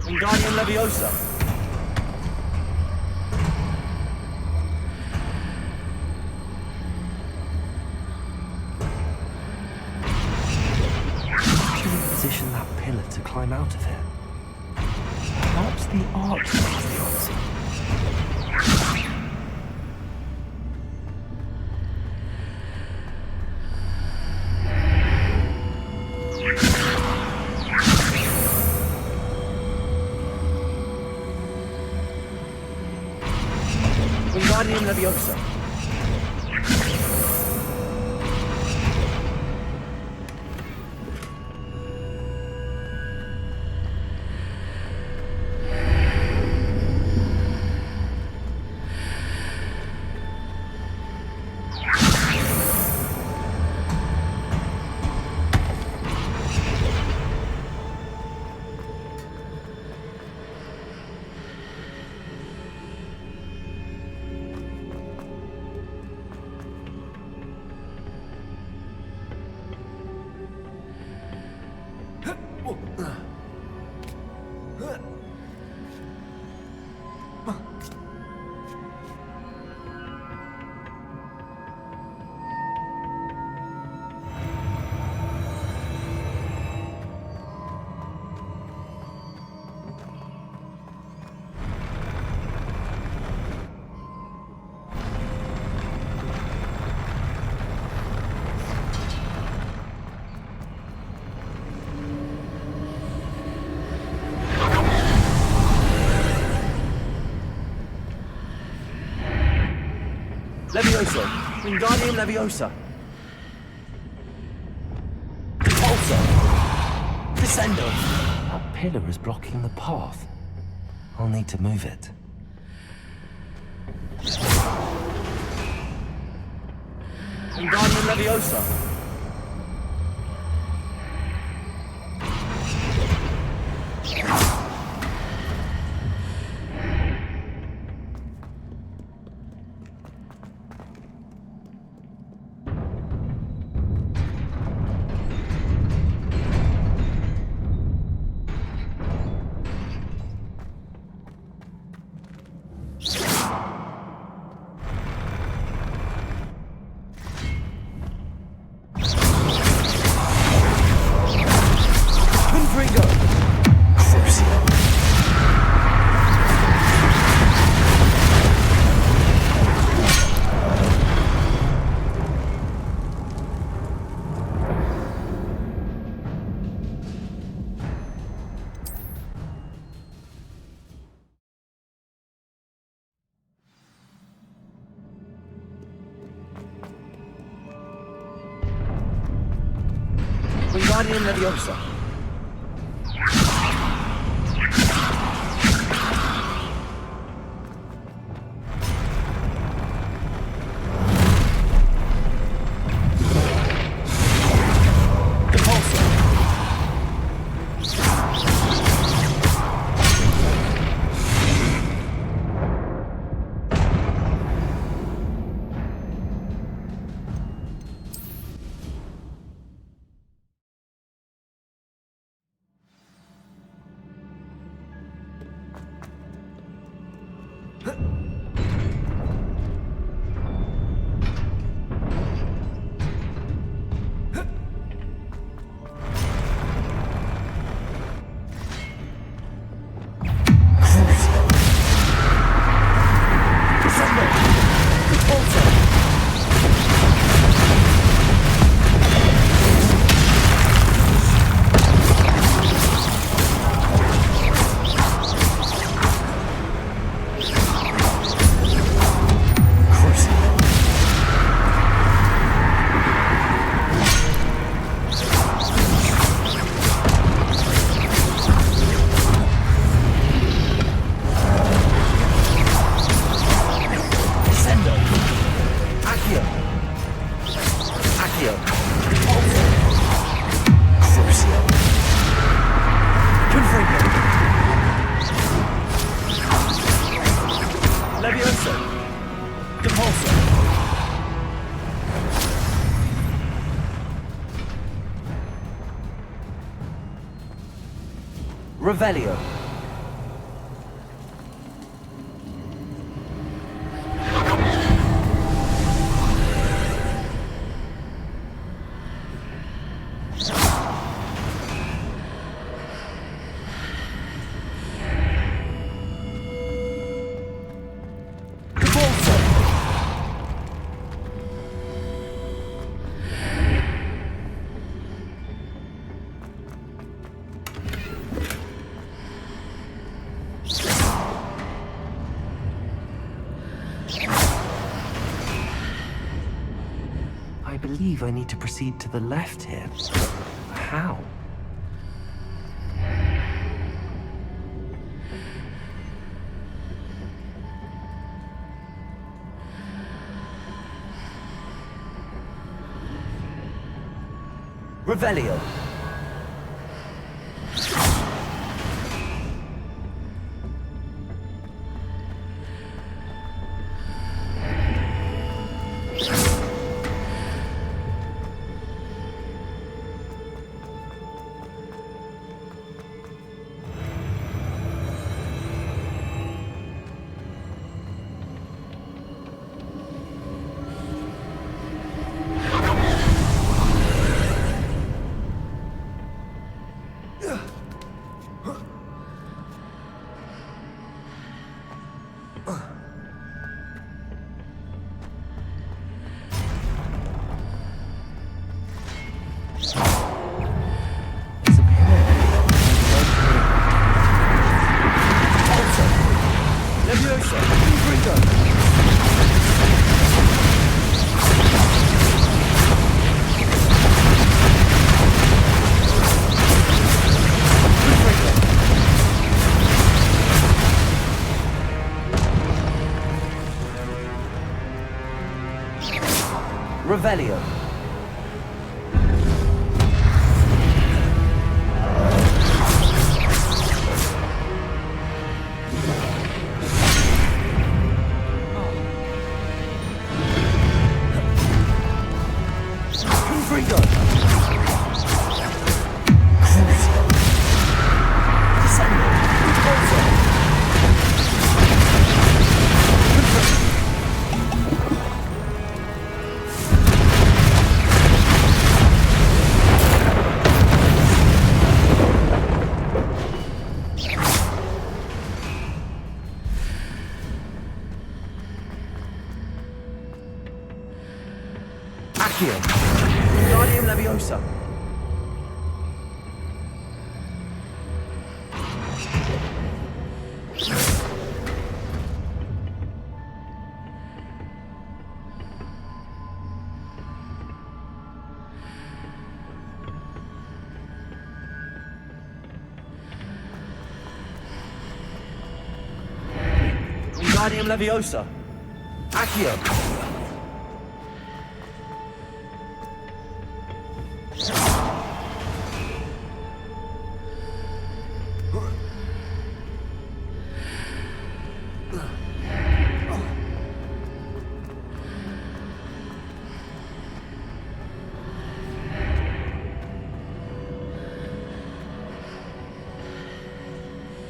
Wingardium Leviosa. How do we position that pillar to climb out of here? Perhaps the arch is the answer. Wingardium Leviosa. Leviosa. Wingardium Leviosa. Repulsor. Descendo. That pillar is blocking the path. I'll need to move it. Wingardium Leviosa. Wingardium Leviosa. Revelio. I believe I need to proceed to the left here. How? Revelio. Revelio. Guardium Leviosa. Guardium Leviosa. Accio.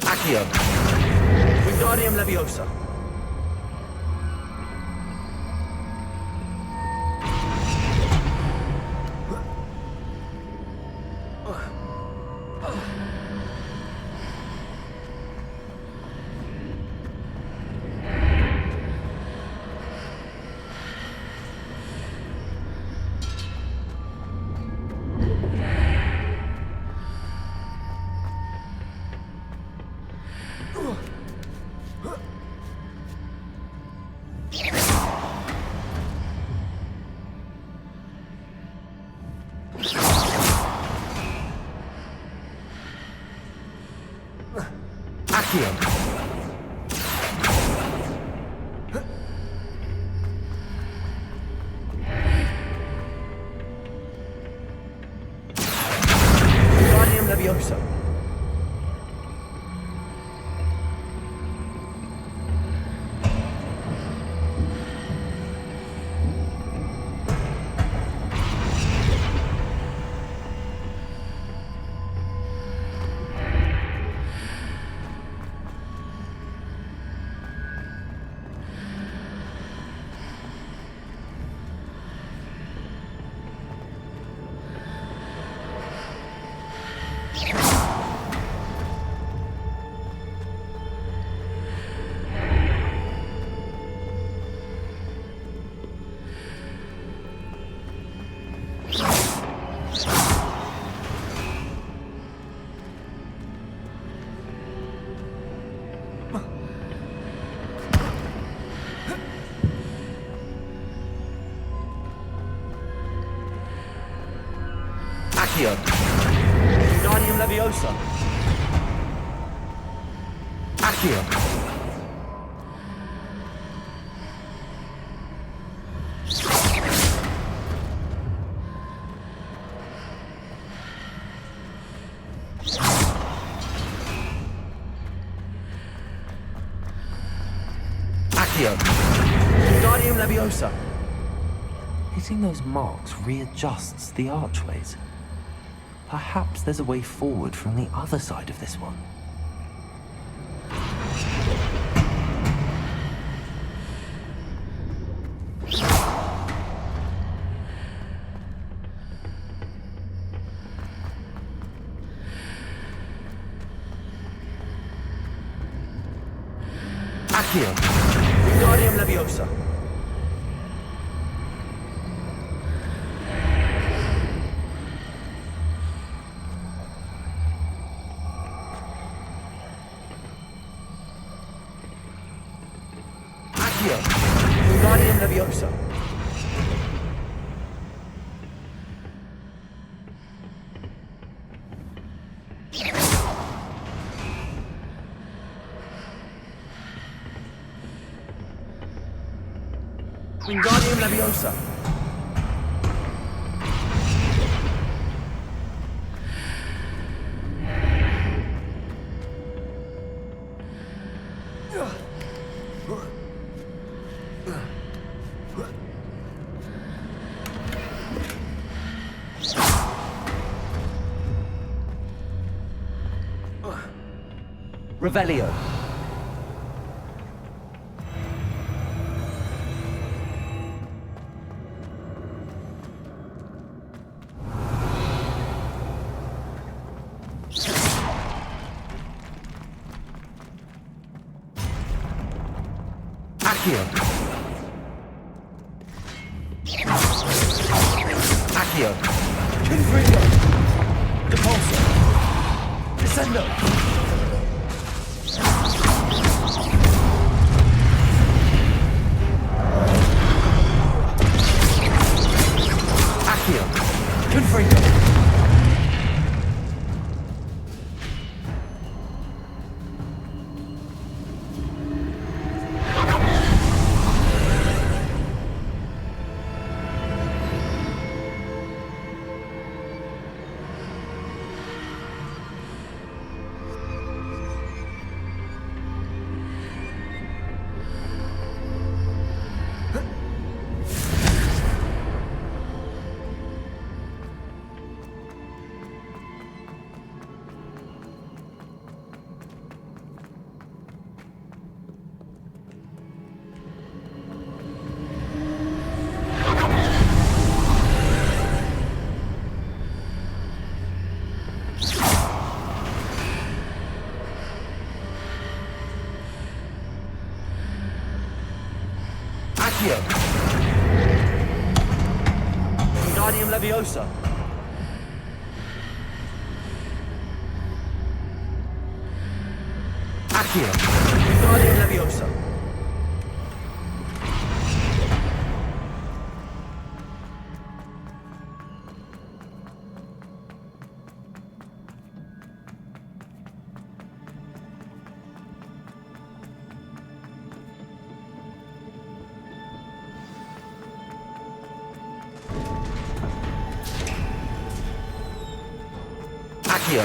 Accio. Wingardium Leviosa. Accio. Guardium Leviosa. Accio. Wingardium Leviosa. Accio. Accio. Wingardium Leviosa. Hitting those marks readjusts the archways. Perhaps there's a way forward from the other side of this one. Accio. Wingardium Leviosa. Accio. Wingardium Leviosa. Wingardium Leviosa. Revelio. Accio. Accio. Confringo. Depulso. Descendo. Accio. Confringo. Accio. Wingardium Leviosa. Accio. Wingardium Leviosa. Accio.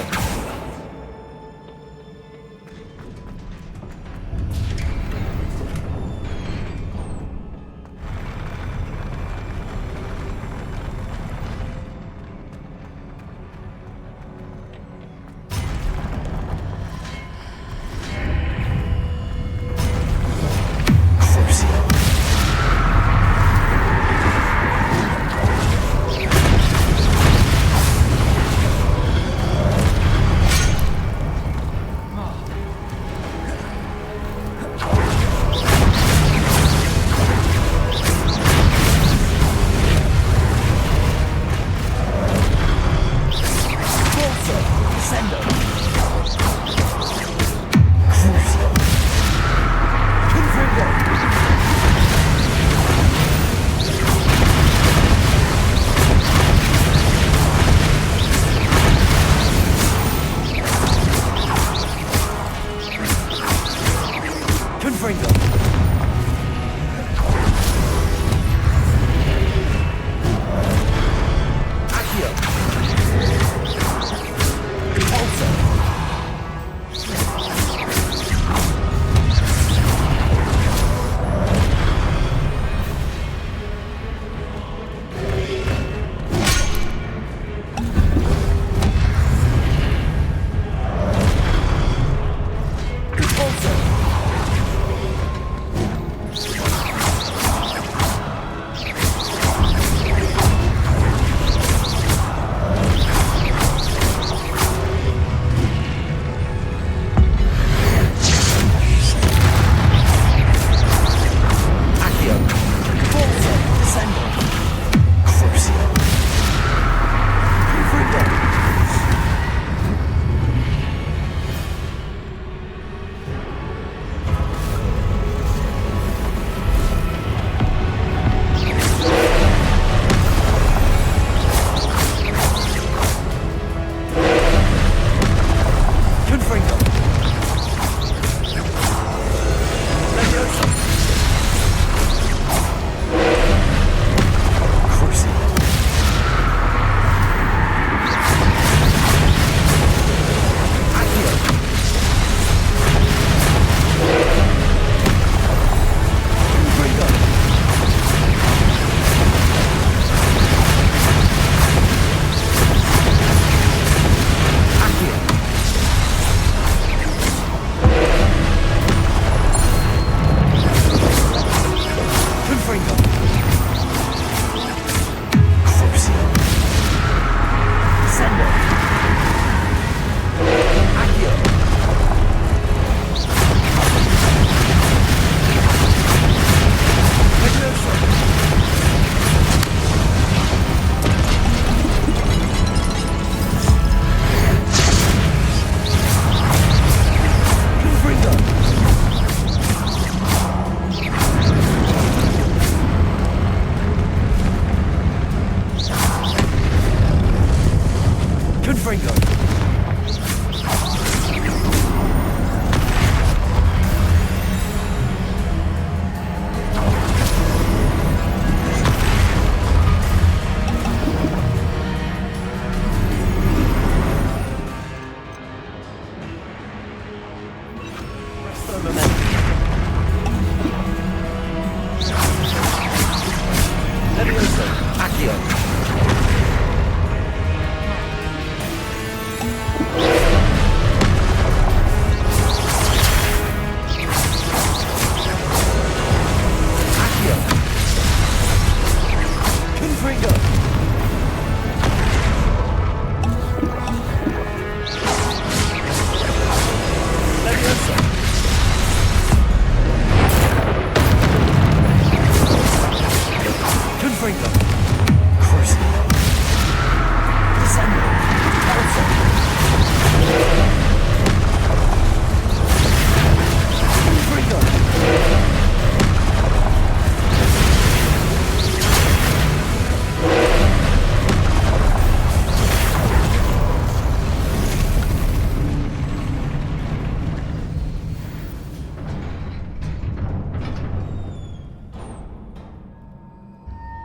Confringo!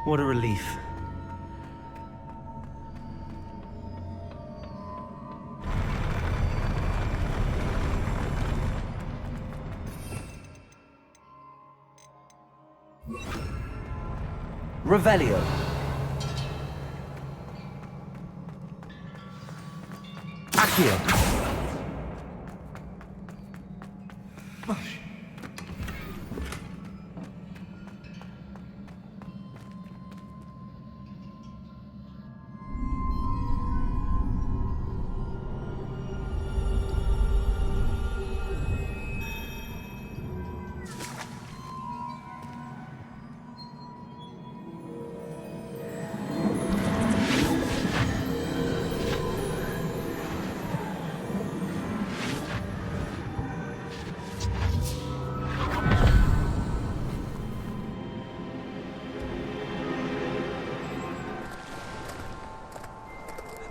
What a relief. Revelio. Accio.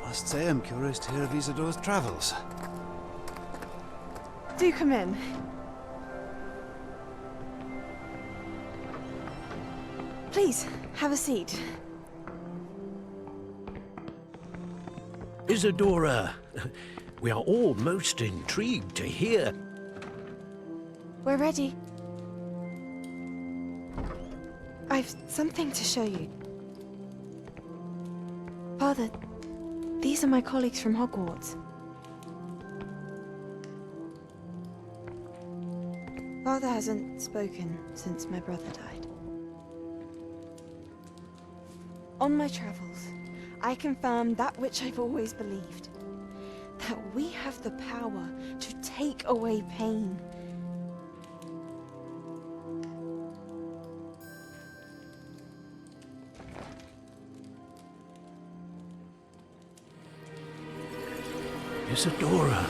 I must say I'm curious to hear of Isadore's travels. Do come in. Please, have a seat. Isadora, we are all most intrigued to hear. We're ready. I've something to show you. Father, these are my colleagues from Hogwarts. Father hasn't spoken since my brother died. On my travels, I confirmed that which I've always believed. That we have the power to take away pain. Isadora.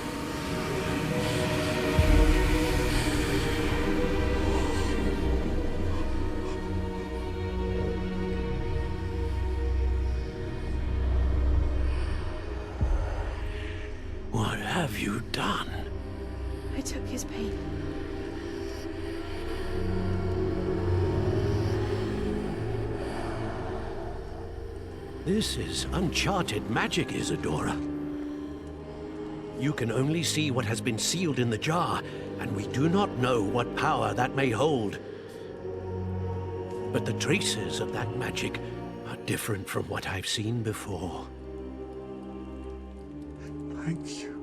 What have you done? I took his pain. This is uncharted magic, Isadora. You can only see what has been sealed in the jar, and we do not know what power that may hold. But the traces of that magic are different from what I've seen before. Thank you.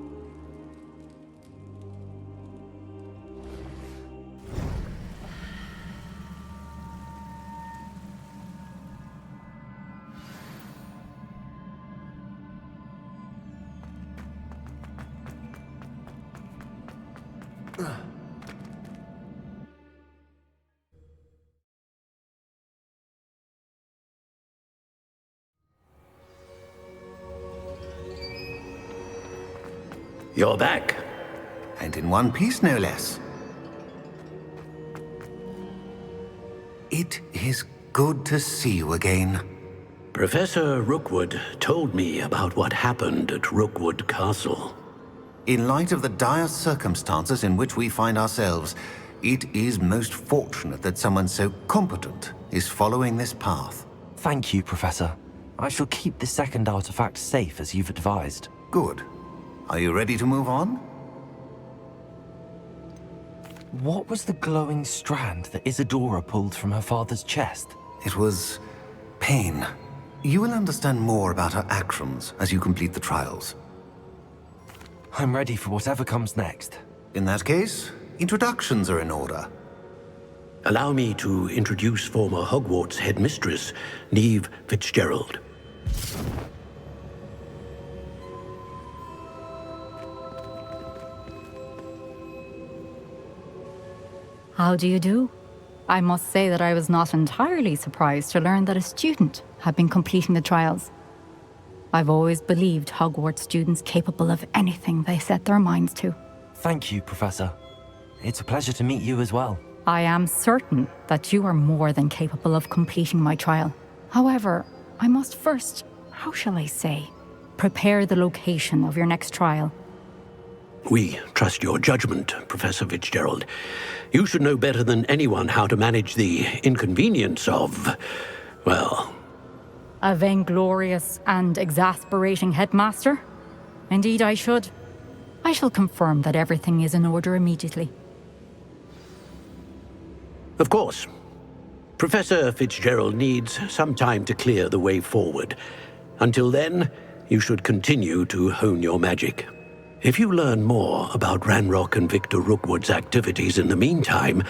You're back. And in one piece, no less. It is good to see you again. Professor Rookwood told me about what happened at Rookwood Castle. In light of the dire circumstances in which we find ourselves, it is most fortunate that someone so competent is following this path. Thank you, Professor. I shall keep the second artifact safe as you've advised. Good. Are you ready to move on? What was the glowing strand that Isadora pulled from her father's chest? It was pain. You will understand more about her actions as you complete the trials. I'm ready for whatever comes next. In that case, introductions are in order. Allow me to introduce former Hogwarts headmistress, Neve Fitzgerald. How do you do? I must say that I was not entirely surprised to learn that a student had been completing the trials. I've always believed Hogwarts students capable of anything they set their minds to. Thank you, Professor. It's a pleasure to meet you as well. I am certain that you are more than capable of completing my trial. However, I must first, how shall I say, prepare the location of your next trial. We trust your judgment, Professor Fitzgerald. You should know better than anyone how to manage the inconvenience of, well... A vainglorious and exasperating headmaster? Indeed I should. I shall confirm that everything is in order immediately. Of course. Professor Fitzgerald needs some time to clear the way forward. Until then, you should continue to hone your magic. If you learn more about Ranrock and Victor Rookwood's activities in the meantime,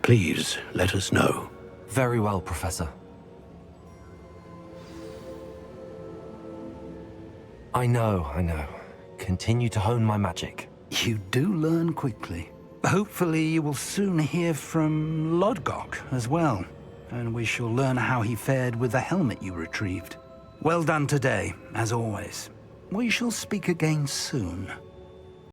please let us know. Very well, Professor. I know. Continue to hone my magic. You do learn quickly. Hopefully you will soon hear from Lodgok as well, and we shall learn how he fared with the helmet you retrieved. Well done today, as always. We shall speak again soon.